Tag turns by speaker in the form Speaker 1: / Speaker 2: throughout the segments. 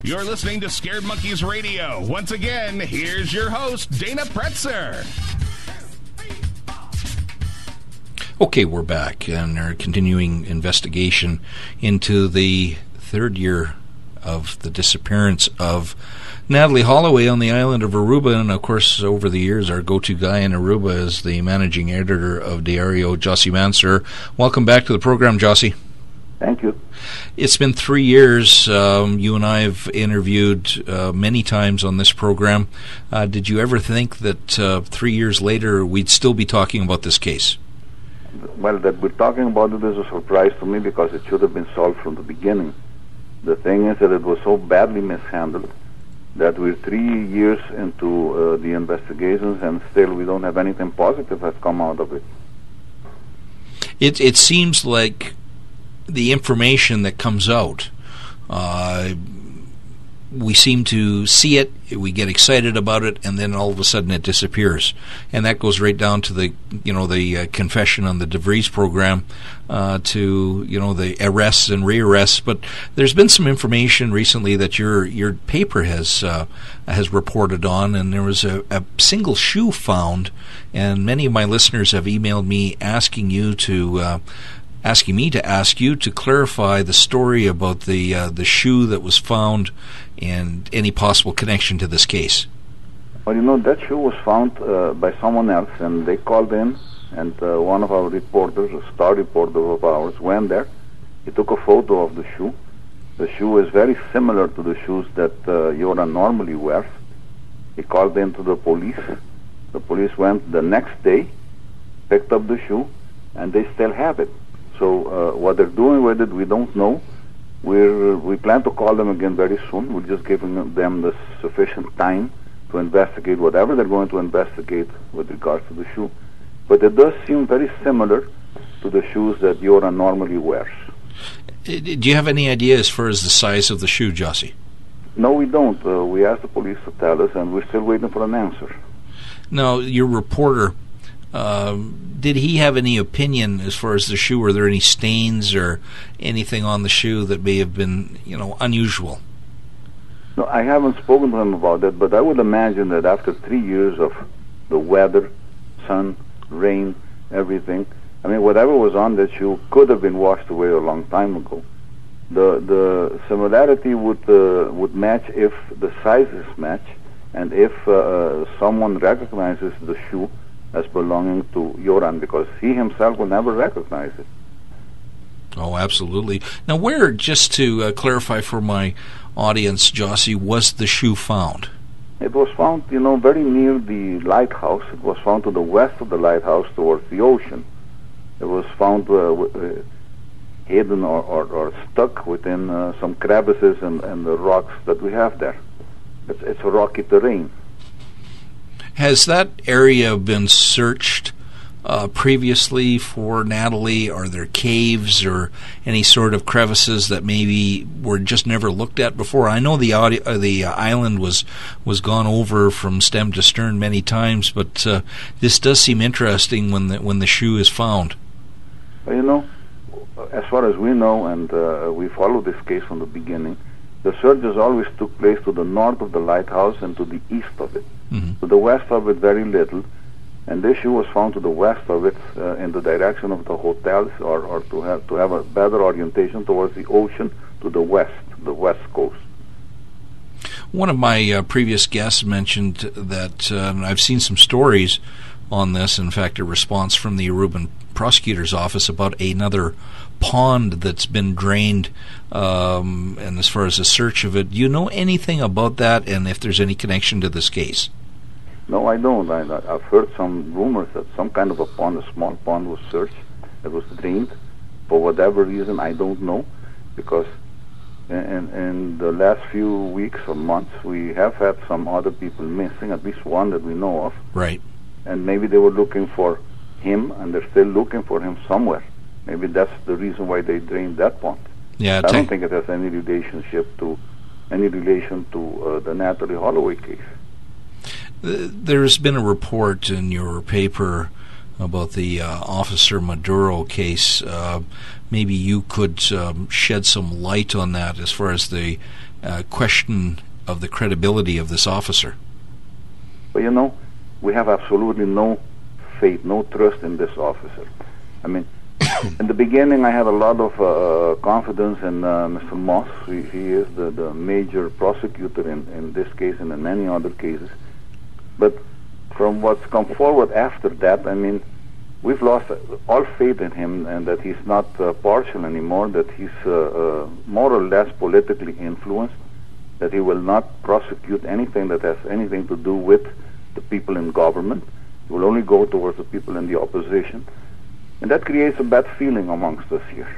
Speaker 1: You're listening to Scared Monkeys Radio. Once again, here's your host, Dana Pretzer.
Speaker 2: Okay, we're back and our continuing investigation into the third year of the disappearance of Natalie Holloway on the island of Aruba. And, of course, over the years, our go-to guy in Aruba is the managing editor of Diario, Jossie Mansour. Welcome back to the program, Jossie.
Speaker 3: Thank you.
Speaker 2: It's been 3 years. You and I have interviewed many times on this program. Did you ever think that 3 years later we'd still be talking about this case?
Speaker 3: Well, that we're talking about it is a surprise to me because it should have been solved from the beginning. The thing is that it was so badly mishandled that we're 3 years into the investigations and still we don't have anything positive has come out of it.
Speaker 2: It seems like the information that comes out, we seem to see it, we get excited about it, and then all of a sudden it disappears. And that goes right down to the confession on the DeVries program, to the arrests and rearrests. But there's been some information recently that your paper has reported on, and there was a single shoe found, and many of my listeners have emailed me asking me to ask you to clarify the story about the shoe that was found and any possible connection to this case.
Speaker 3: Well, that shoe was found by someone else, and they called in, and one of our reporters, a star reporter of ours, went there. He took a photo of the shoe. The shoe is very similar to the shoes that Yoran normally wears. He called in to the police. The police went the next day, picked up the shoe, and they still have it. So what they're doing with it, we don't know. We plan to call them again very soon. We're just giving them the sufficient time to investigate whatever they're going to investigate with regards to the shoe. But it does seem very similar to the shoes that Yoran normally wears.
Speaker 2: Do you have any idea as far as the size of the shoe, Jossie?
Speaker 3: No, we don't. We asked the police to tell us, and we're still waiting for an answer.
Speaker 2: Now, your reporter, did he have any opinion as far as the shoe? Were there any stains or anything on the shoe that may have been, unusual?
Speaker 3: No, I haven't spoken to him about that, but I would imagine that after 3 years of the weather, sun, rain, everything, whatever was on that shoe could have been washed away a long time ago. The similarity would match if the sizes match, and if someone recognizes the shoe as belonging to Yoran, because he himself will never recognize it.
Speaker 2: Oh, absolutely. Now, where, just to clarify for my audience, Jossie, was the shoe found?
Speaker 3: It was found, very near the lighthouse. It was found to the west of the lighthouse towards the ocean. It was found hidden or stuck within some crevices and the rocks that we have there. It's a rocky terrain.
Speaker 2: Has that area been searched previously for Natalie? Are there caves or any sort of crevices that maybe were just never looked at before? I know the island was gone over from stem to stern many times, but this does seem interesting when the shoe is found.
Speaker 3: Well, as far as we know, and we followed this case from the beginning, the searches always took place to the north of the lighthouse and to the east of it. Mm-hmm. To the west of it, very little. And this shoe was found to the west of it, in the direction of the hotels, or to have a better orientation towards the ocean, to the west coast.
Speaker 2: One of my previous guests mentioned that, I've seen some stories on this, in fact a response from the Aruban prosecutor's office about another pond that's been drained, and as far as the search of it, do you know anything about that, and if there's any connection to this case?
Speaker 3: No, I don't. I've heard some rumors that some kind of a pond, a small pond, was searched. It was drained. For whatever reason, I don't know, because in the last few weeks or months, we have had some other people missing, at least one that we know of.
Speaker 2: Right.
Speaker 3: And maybe they were looking for him, and they're still looking for him somewhere. Maybe that's the reason why they drained that pond.
Speaker 2: Yeah,
Speaker 3: I don't think it has any relation to the Natalie Holloway case.
Speaker 2: There's been a report in your paper about the Officer Maduro case. Maybe you could shed some light on that as far as the question of the credibility of this officer.
Speaker 3: But we have absolutely no faith, no trust in this officer. I mean, in the beginning, I had a lot of confidence in Mr. Moss. He is the major prosecutor in this case and in many other cases. But from what's come forward after that, I mean, we've lost all faith in him, and that he's not partial anymore, that he's more or less politically influenced, that he will not prosecute anything that has anything to do with the people in government. He will only go towards the people in the opposition. And that creates a bad feeling amongst us here.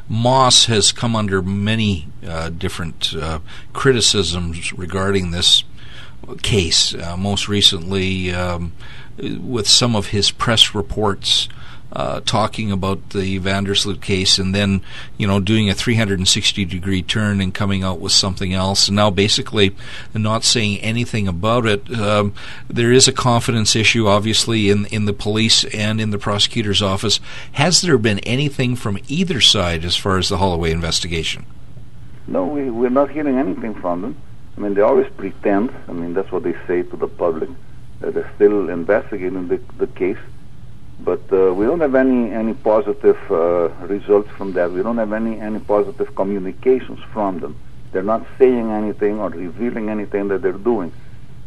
Speaker 2: Moss has come under many different criticisms regarding this case, most recently with some of his press reports talking about the Vandersloot case, and then doing a 360-degree turn and coming out with something else, and now basically not saying anything about it. There is a confidence issue, obviously, in the police and in the prosecutor's office. Has there been anything from either side as far as the Holloway investigation?
Speaker 3: No, we're not hearing anything from them. I mean, they always pretend. I mean, that's what they say to the public, that they're still investigating the case. But we don't have any positive results from that. We don't have any positive communications from them. They're not saying anything or revealing anything that they're doing.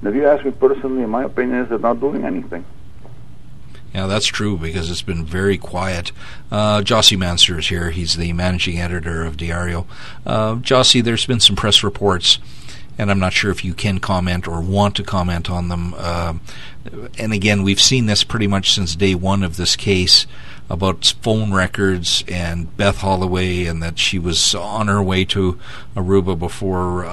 Speaker 3: And if you ask me personally, my opinion is they're not doing anything.
Speaker 2: Yeah, that's true, because it's been very quiet. Jossie Mansour is here. He's the managing editor of Diario. Jossie, there's been some press reports, and I'm not sure if you can comment or want to comment on them. And again, we've seen this pretty much since day one of this case, about phone records and Beth Holloway, and that she was on her way to Aruba before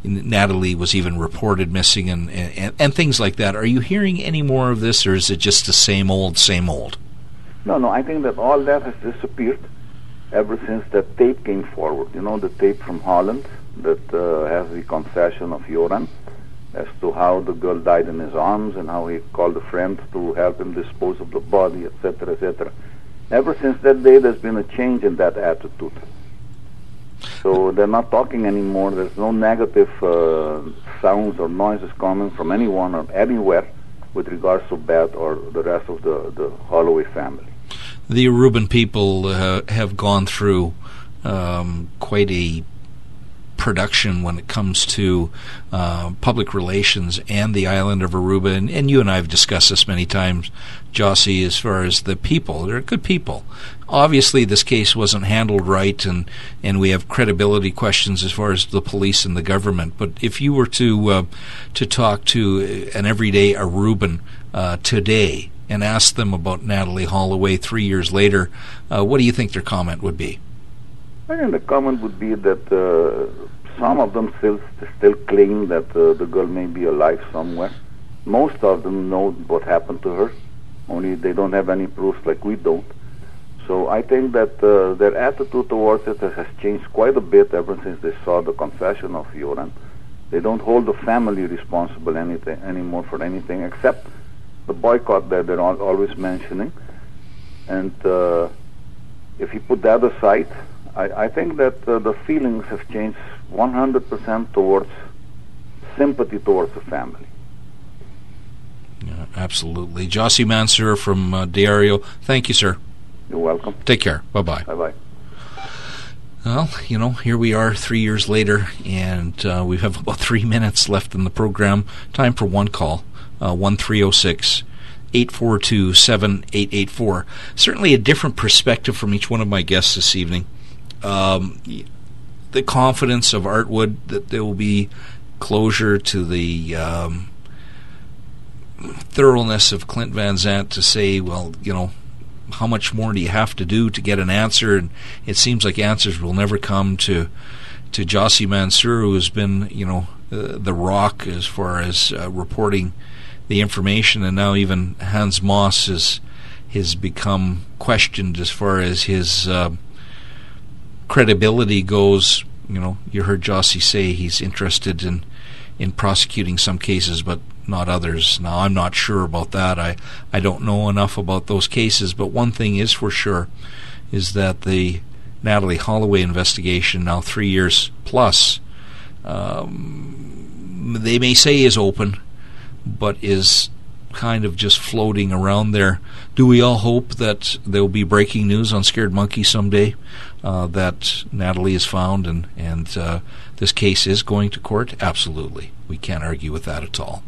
Speaker 2: Natalie was even reported missing, and things like that. Are you hearing any more of this, or is it just the same old, same old?
Speaker 3: No, I think that all that has disappeared ever since that tape came forward. The tape from Holland that has the confession of Joran as to how the girl died in his arms and how he called a friend to help him dispose of the body, etc., etc. Ever since that day, there's been a change in that attitude. So they're not talking anymore. There's no negative sounds or noises coming from anyone or anywhere with regards to Beth or the rest of the Holloway family.
Speaker 2: The Aruban people have gone through quite a production when it comes to public relations and the island of Aruba, and you and I have discussed this many times, Jossie, as far as the people. They're good people. Obviously this case wasn't handled right, and we have credibility questions as far as the police and the government. But if you were to talk to an everyday Aruban today and ask them about Natalie Holloway 3 years later, what do you think their comment would be?
Speaker 3: I think the comment would be that some of them still claim that the girl may be alive somewhere. Most of them know what happened to her, only they don't have any proofs like we don't. So I think that their attitude towards it has changed quite a bit ever since they saw the confession of Joran. They don't hold the family responsible anymore for anything except the boycott that they're always mentioning. And if you put that aside, I think that the feelings have changed 100% towards sympathy towards the family.
Speaker 2: Yeah, absolutely. Jossie Mansour from Diario, thank you, sir.
Speaker 3: You're welcome.
Speaker 2: Take care. Bye-bye.
Speaker 3: Bye-bye.
Speaker 2: Well, here we are 3 years later, and we have about 3 minutes left in the program. Time for one call, 1-306-842-7884. Certainly a different perspective from each one of my guests this evening. The confidence of Artwood that there will be closure to the thoroughness of Clint Van Zandt to say, well, how much more do you have to do to get an answer? And it seems like answers will never come to Jossie Mansour, who has been, the rock as far as reporting the information, and now even Hans Moss has become questioned as far as his credibility goes. You heard Jossie say he's interested in prosecuting some cases, but not others. Now, I'm not sure about that. I don't know enough about those cases, but one thing is for sure, is that the Natalie Holloway investigation, now 3 years plus, they may say is open, but is kind of just floating around there. Do we all hope that there will be breaking news on Scared Monkey someday, that Natalie is found and this case is going to court? Absolutely. We can't argue with that at all.